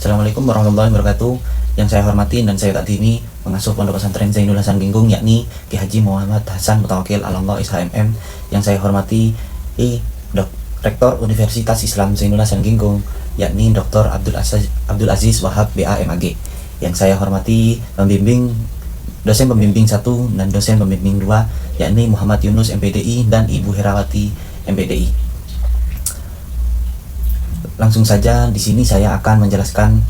Assalamualaikum warahmatullahi wabarakatuh. Yang saya hormati dan saya takdimi pengasuh Pondok Pesantren Zainul Hasan Ginggung, yakni Ki Haji Muhammad Hasan Mutawakil Alallah SHMM. Yang saya hormati Rektor Universitas Islam Zainul Hasan Ginggung, yakni Dr. Abdul Aziz Wahab BA MAG. Yang saya hormati dosen pembimbing 1 dan dosen pembimbing 2, yakni Muhammad Yunus MPDI dan Ibu Herawati MPDI. Langsung saja di sini saya akan menjelaskan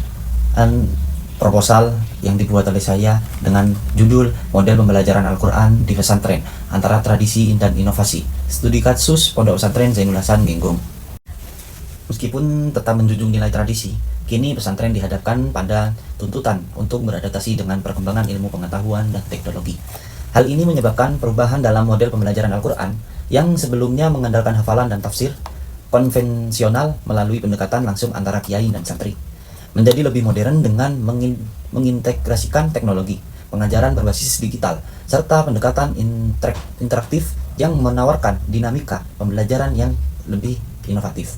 proposal yang dibuat oleh saya dengan judul Model Pembelajaran Al-Quran di Pesantren Antara Tradisi dan Inovasi, Studi Kasus Pondok Pesantren Zainul Hasan Ginggung. Meskipun tetap menjunjung nilai tradisi, kini pesantren dihadapkan pada tuntutan untuk beradaptasi dengan perkembangan ilmu pengetahuan dan teknologi. Hal ini menyebabkan perubahan dalam model pembelajaran Al-Quran yang sebelumnya mengandalkan hafalan dan tafsir konvensional melalui pendekatan langsung antara kiai dan santri, menjadi lebih modern dengan mengintegrasikan teknologi, pengajaran berbasis digital, serta pendekatan interaktif yang menawarkan dinamika pembelajaran yang lebih inovatif.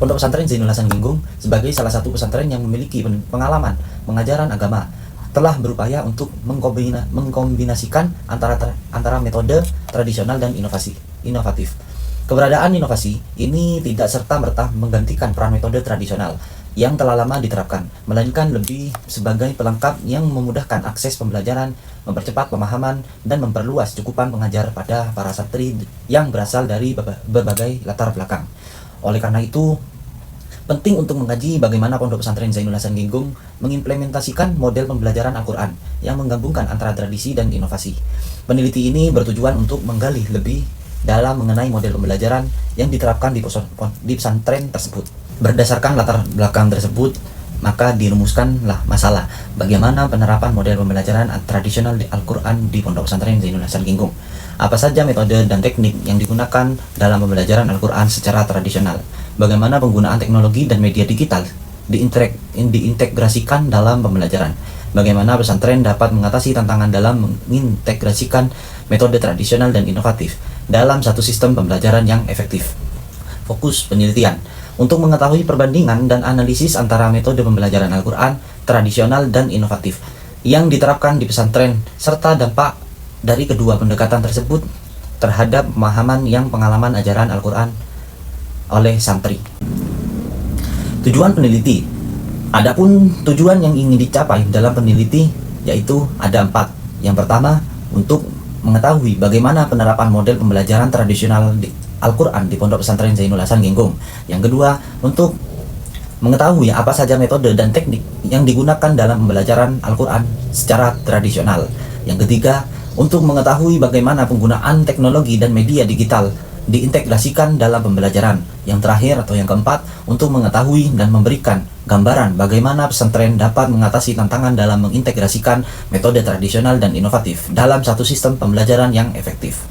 Pondok Pesantren Zainul Hasan Ginggung sebagai salah satu pesantren yang memiliki pengalaman pengajaran agama telah berupaya untuk mengkombinasikan antara metode tradisional dan inovatif. Keberadaan inovasi ini tidak serta-merta menggantikan peran metode tradisional yang telah lama diterapkan, melainkan lebih sebagai pelengkap yang memudahkan akses pembelajaran, mempercepat pemahaman, dan memperluas cakupan pengajar pada para santri yang berasal dari berbagai latar belakang. Oleh karena itu, penting untuk mengkaji bagaimana Pondok Pesantren Zainul Hasan Ginggung mengimplementasikan model pembelajaran Al-Quran yang menggabungkan antara tradisi dan inovasi. Peneliti ini bertujuan untuk menggali lebih dalam mengenai model pembelajaran yang diterapkan di pesantren tersebut. Berdasarkan latar belakang tersebut, maka dirumuskanlah masalah bagaimana penerapan model pembelajaran tradisional di Al-Quran di Pondok Pesantren Zainul Hasan Ginggung. Apa saja metode dan teknik yang digunakan dalam pembelajaran Al-Quran secara tradisional? Bagaimana penggunaan teknologi dan media digital diintegrasikan dalam pembelajaran? Bagaimana pesantren dapat mengatasi tantangan dalam mengintegrasikan metode tradisional dan inovatif dalam satu sistem pembelajaran yang efektif? Fokus penelitian untuk mengetahui perbandingan dan analisis antara metode pembelajaran Al-Quran tradisional dan inovatif yang diterapkan di pesantren, serta dampak dari kedua pendekatan tersebut terhadap pemahaman yang pengalaman ajaran Al-Quran oleh santri. Tujuan peneliti. Adapun tujuan yang ingin dicapai dalam peneliti yaitu ada 4. Yang pertama, untuk mengetahui bagaimana penerapan model pembelajaran tradisional di Al-Quran di Pondok Pesantren Zainul Hasan Ginggung. Yang kedua, untuk mengetahui apa saja metode dan teknik yang digunakan dalam pembelajaran Al-Quran secara tradisional. Yang ketiga, untuk mengetahui bagaimana penggunaan teknologi dan media digital diintegrasikan dalam pembelajaran. Yang terakhir atau yang keempat, untuk mengetahui dan memberikan gambaran bagaimana pesantren dapat mengatasi tantangan dalam mengintegrasikan metode tradisional dan inovatif dalam satu sistem pembelajaran yang efektif.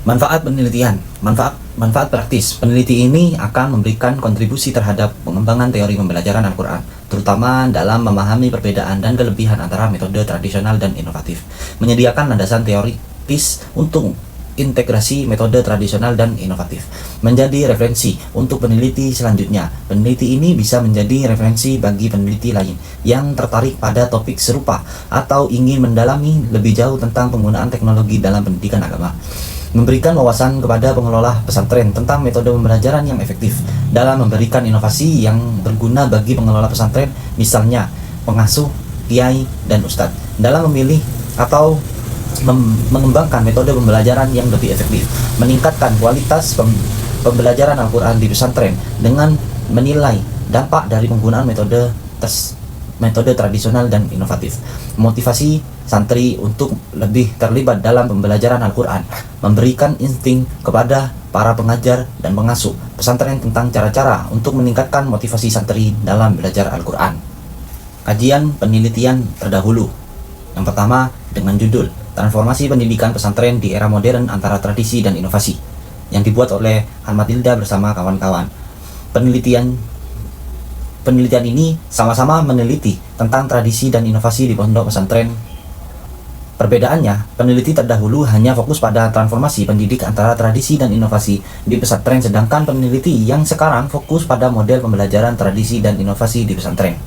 Manfaat penelitian. Manfaat praktis. Peneliti ini akan memberikan kontribusi terhadap pengembangan teori pembelajaran Al-Quran, terutama dalam memahami perbedaan dan kelebihan antara metode tradisional dan inovatif. Menyediakan landasan teoritis untuk integrasi metode tradisional dan inovatif. Menjadi referensi untuk peneliti selanjutnya. Peneliti ini bisa menjadi referensi bagi peneliti lain yang tertarik pada topik serupa atau ingin mendalami lebih jauh tentang penggunaan teknologi dalam pendidikan agama. Memberikan wawasan kepada pengelola pesantren tentang metode pembelajaran yang efektif dalam memberikan inovasi yang berguna bagi pengelola pesantren, misalnya pengasuh, kiai, dan ustadz, dalam memilih atau mengembangkan metode pembelajaran yang lebih efektif, meningkatkan kualitas pembelajaran Al-Quran di pesantren dengan menilai dampak dari penggunaan metode tradisional dan inovatif, motivasi santri untuk lebih terlibat dalam pembelajaran Al-Quran, memberikan insting kepada para pengajar dan pengasuh pesantren tentang cara-cara untuk meningkatkan motivasi santri dalam belajar Al-Quran. Kajian penelitian terdahulu. Yang pertama, dengan judul Transformasi Pendidikan Pesantren di Era Modern Antara Tradisi dan Inovasi, yang dibuat oleh Ahmadilda bersama kawan-kawan. Penelitian ini sama-sama meneliti tentang tradisi dan inovasi di pondok pesantren. Perbedaannya, peneliti terdahulu hanya fokus pada transformasi pendidik antara tradisi dan inovasi di pesantren, sedangkan peneliti yang sekarang fokus pada model pembelajaran tradisi dan inovasi di pesantren.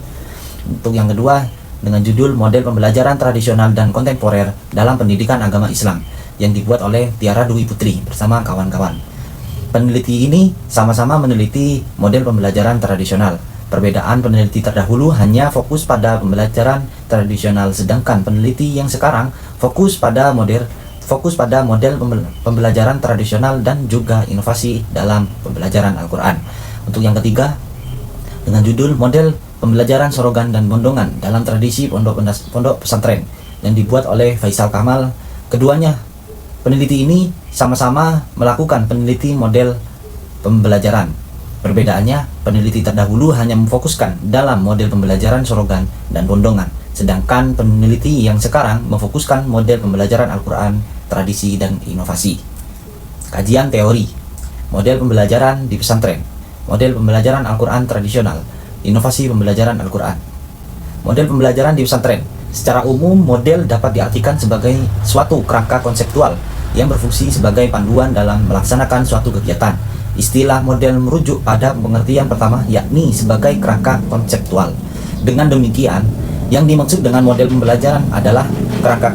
Untuk yang kedua, dengan judul Model Pembelajaran Tradisional dan Kontemporer dalam Pendidikan Agama Islam, yang dibuat oleh Tiara Dwi Putri bersama kawan-kawan. Peneliti ini sama-sama meneliti model pembelajaran tradisional. Perbedaan peneliti terdahulu hanya fokus pada pembelajaran tradisional, sedangkan peneliti yang sekarang fokus pada model pembelajaran tradisional dan juga inovasi dalam pembelajaran Al-Quran. Untuk yang ketiga, dengan judul Model Pembelajaran Sorogan dan Bondongan dalam Tradisi Pondok Pesantren, yang dibuat oleh Faisal Kamal. Keduanya peneliti ini sama-sama melakukan peneliti model pembelajaran. Perbedaannya, peneliti terdahulu hanya memfokuskan dalam model pembelajaran sorogan dan bondongan, sedangkan peneliti yang sekarang memfokuskan model pembelajaran Al-Quran, tradisi, dan inovasi. Kajian teori, model pembelajaran di pesantren, model pembelajaran Al-Quran tradisional, inovasi pembelajaran Al-Quran. Model pembelajaran di pesantren. Secara umum, model dapat diartikan sebagai suatu kerangka konseptual yang berfungsi sebagai panduan dalam melaksanakan suatu kegiatan. Istilah model merujuk pada pengertian pertama, yakni sebagai kerangka konseptual. Dengan demikian, yang dimaksud dengan model pembelajaran adalah kerangka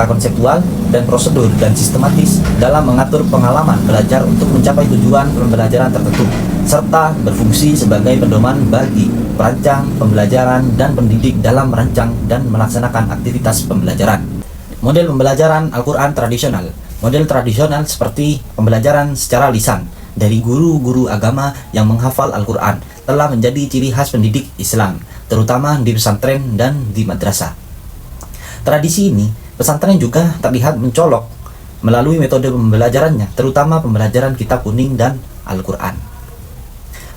konseptual dan prosedur dan sistematis dalam mengatur pengalaman belajar untuk mencapai tujuan pembelajaran tertentu, serta berfungsi sebagai pedoman bagi perancang pembelajaran dan pendidik dalam merancang dan melaksanakan aktivitas pembelajaran. Model pembelajaran Al-Quran tradisional. Model tradisional seperti pembelajaran secara lisan dari guru-guru agama yang menghafal Al-Quran telah menjadi ciri khas pendidik Islam, terutama di pesantren dan di madrasah. Tradisi ini, pesantren juga terlihat mencolok melalui metode pembelajarannya, terutama pembelajaran kitab kuning dan Al-Quran.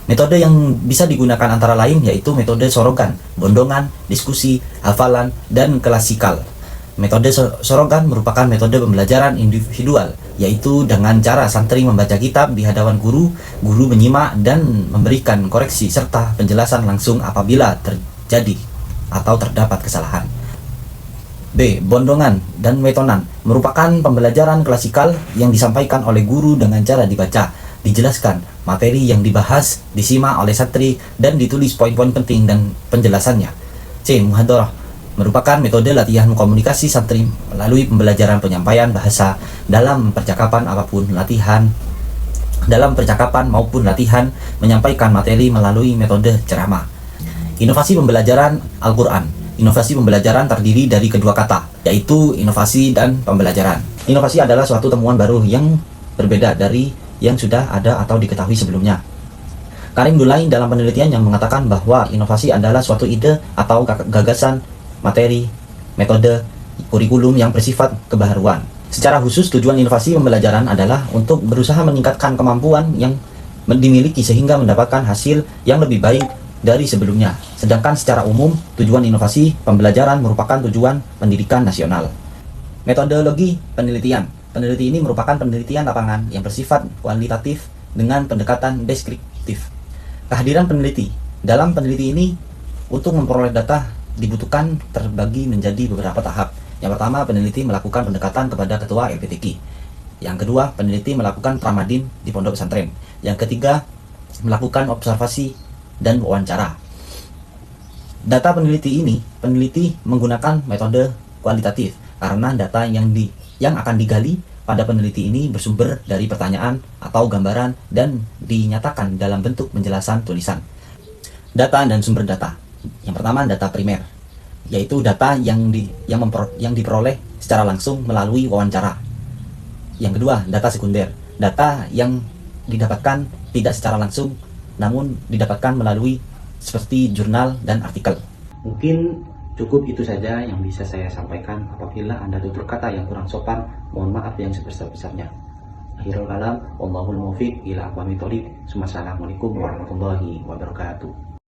Metode yang bisa digunakan antara lain yaitu metode sorogan, bondongan, diskusi, hafalan, dan klasikal. Metode sorogan merupakan metode pembelajaran individual, yaitu dengan cara santri membaca kitab di hadapan guru, guru menyimak dan memberikan koreksi serta penjelasan langsung apabila terjadi atau terdapat kesalahan. B. Bondongan dan metonan merupakan pembelajaran klasikal yang disampaikan oleh guru dengan cara dibaca, dijelaskan, materi yang dibahas, disimak oleh santri, dan ditulis poin-poin penting dan penjelasannya. C. Muhadarah merupakan metode latihan komunikasi santri melalui pembelajaran penyampaian bahasa dalam percakapan maupun latihan menyampaikan materi melalui metode ceramah. Inovasi pembelajaran Al-Quran. Inovasi pembelajaran terdiri dari kedua kata, yaitu inovasi dan pembelajaran. Inovasi adalah suatu temuan baru yang berbeda dari yang sudah ada atau diketahui sebelumnya. Karim Dulain dalam penelitian yang mengatakan bahwa inovasi adalah suatu ide atau gagasan, materi, metode, kurikulum yang bersifat kebaruan. Secara khusus, tujuan inovasi pembelajaran adalah untuk berusaha meningkatkan kemampuan yang dimiliki sehingga mendapatkan hasil yang lebih baik dari sebelumnya. Sedangkan secara umum, tujuan inovasi pembelajaran merupakan tujuan pendidikan nasional. Metodologi penelitian. Peneliti ini merupakan penelitian lapangan yang bersifat kualitatif dengan pendekatan deskriptif. Kehadiran peneliti. Dalam peneliti ini, untuk memperoleh data dibutuhkan terbagi menjadi beberapa tahap. Yang pertama, peneliti melakukan pendekatan kepada ketua LPTQ. Yang kedua, peneliti melakukan pramadin di pondok pesantren. Yang ketiga, melakukan observasi dan wawancara. Data peneliti menggunakan metode kualitatif karena data yang akan digali pada peneliti ini bersumber dari pertanyaan atau gambaran dan dinyatakan dalam bentuk penjelasan tulisan. Data dan sumber data. Yang pertama, data primer, yaitu data yang diperoleh secara langsung melalui wawancara. Yang kedua, data sekunder, data yang didapatkan tidak secara langsung namun didapatkan melalui seperti jurnal dan artikel. Mungkin cukup itu saja yang bisa saya sampaikan. Apabila Anda tutur kata yang kurang sopan, mohon maaf yang sebesar-besarnya. Akhirul kalam, wallahul muwaffiq ila aqwamit thoriq. Assalamualaikum warahmatullahi wabarakatuh.